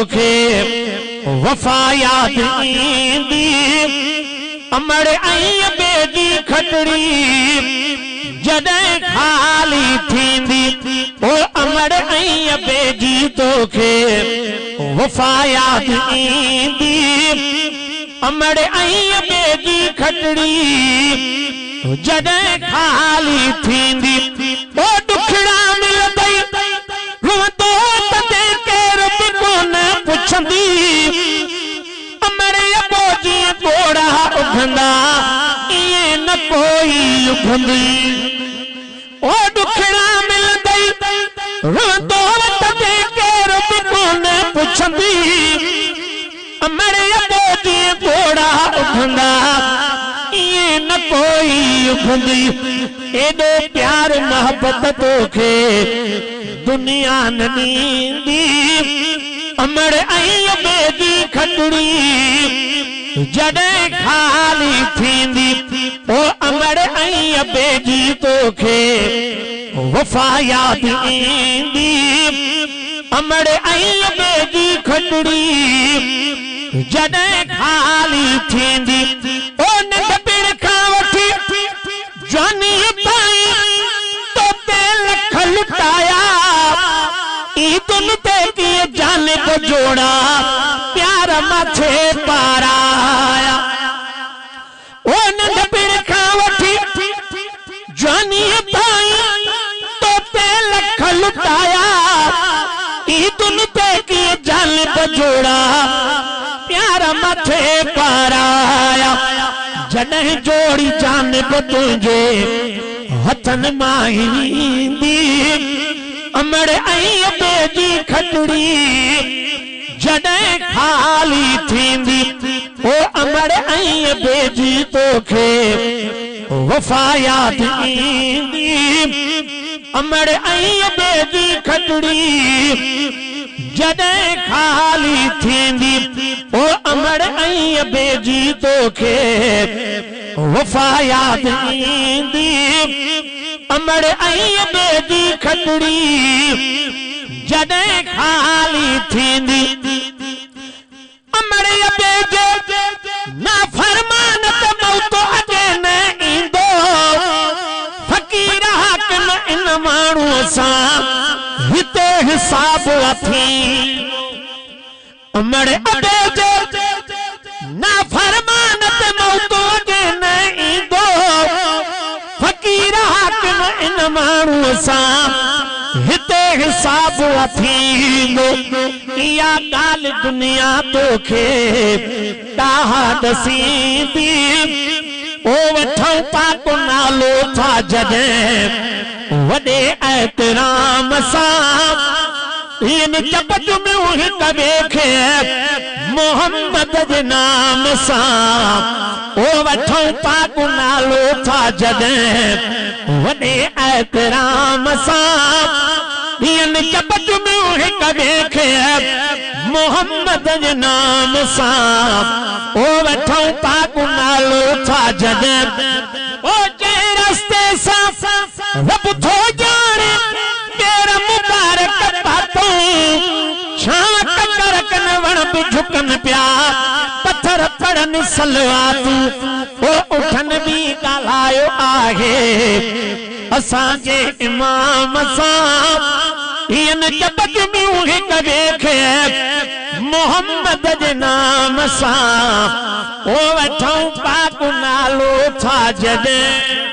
तोखे वफा याद ईंदी अमड़ ऐं बेजी खटड़ी जॾहिं खाली थींदी ओ अमड़ ऐं बेजी तोखे वफा याद ईंदी अमड़ ऐं बेजी खटड़ी जॾहिं खाली थींदी ओ दुखड़ा मिलंदई रोंदो तॾहिं केर बि कोन पुछंदी अमड़ अबो जीअं घोड़ा उभंदा ईअं न कोई उभंदी ओ दुखड़ा मिलंदई रोंदो तॾहिं केर बि कोन पुछंदी अमड़ अबो जीअं घोड़ा उभंदा न कोई उभंदी एडो प्यार मोहब्बत तोखे दुनिया न ॾींदी अमड़ ऐं बेजी खटड़ी जॾहिं खाली थींदी ओ अमड़ ऐं बेजी तोखे वफा याद ईंदी अमड़ ऐं बेजी खटड़ी जॾहिं खाली थींदी ओ नंढपिण खां वठी जवानी ताईं तो ते लख लुटाया ईदुन ते कीअं जाने को जोड़ा प्यार मथे पाराया ओ नंढपिण खां वठी जवानी ताईं तो ते लख लुटाया ईदुन ते कीअं जाने को जोड़ा प्यार मथे पाराया जॾहिं जोड़ी जानिब तुंहिंजे हथनि मां ईंदी अमड़ ऐं बेजी खटड़ी जॾहिं खाली थींदी ओ अमड़ ऐं बेजी तोखे वफा याद ईंदी अमड़ ऐं बेजी खटड़ी जॾहिं खाली थींदी ओ अमड़ ऐं बेजी तोखे वफा याद ईंदी अमड़ ऐं बेजी खटड़ी जॾहिं खाली थींदी अमड़ बेजे ना फरमान त मौत अॻे न ईंदो फ़क़ीर हाकिम इन माण्हूअ सां हिते हिसाब अथी अमड़ बेजे ना फरमान त मौत अॻे न ईंदो फ़क़ीर हाकिम इन माण्हूअ सां हिते हिसाब थींदो इहा ॻाल्हि दुनिया तोखे ॾाहा ॾसींदी ओ वठूं पाको नालो था जॾहिं वॾे एतराम सां इन चपट में हिक ॿिए खे मोहम्मद जे नाम सां ओ वठूं पाको नालो था जॾहिं वॾे एतराम सां इन चपट में हिक ॿिए खे मोहम्मद जे नाम सां ओ वठूं पाको नालो था जॾहिं ओ जंहिं रस्ते सां रब थो ॼाणे केर मुबारक पातो छांव ककर कन वण बि झुकनि पिया पत्थर पड़नि सलवातूं ओ उठनि बि ॻाल्हायो आहे असांजे इमाम सां इन चपट में हिक ॿिए खे मोहम्मद जे नाम सां ओ वठूं पाक नालो था जॾहिं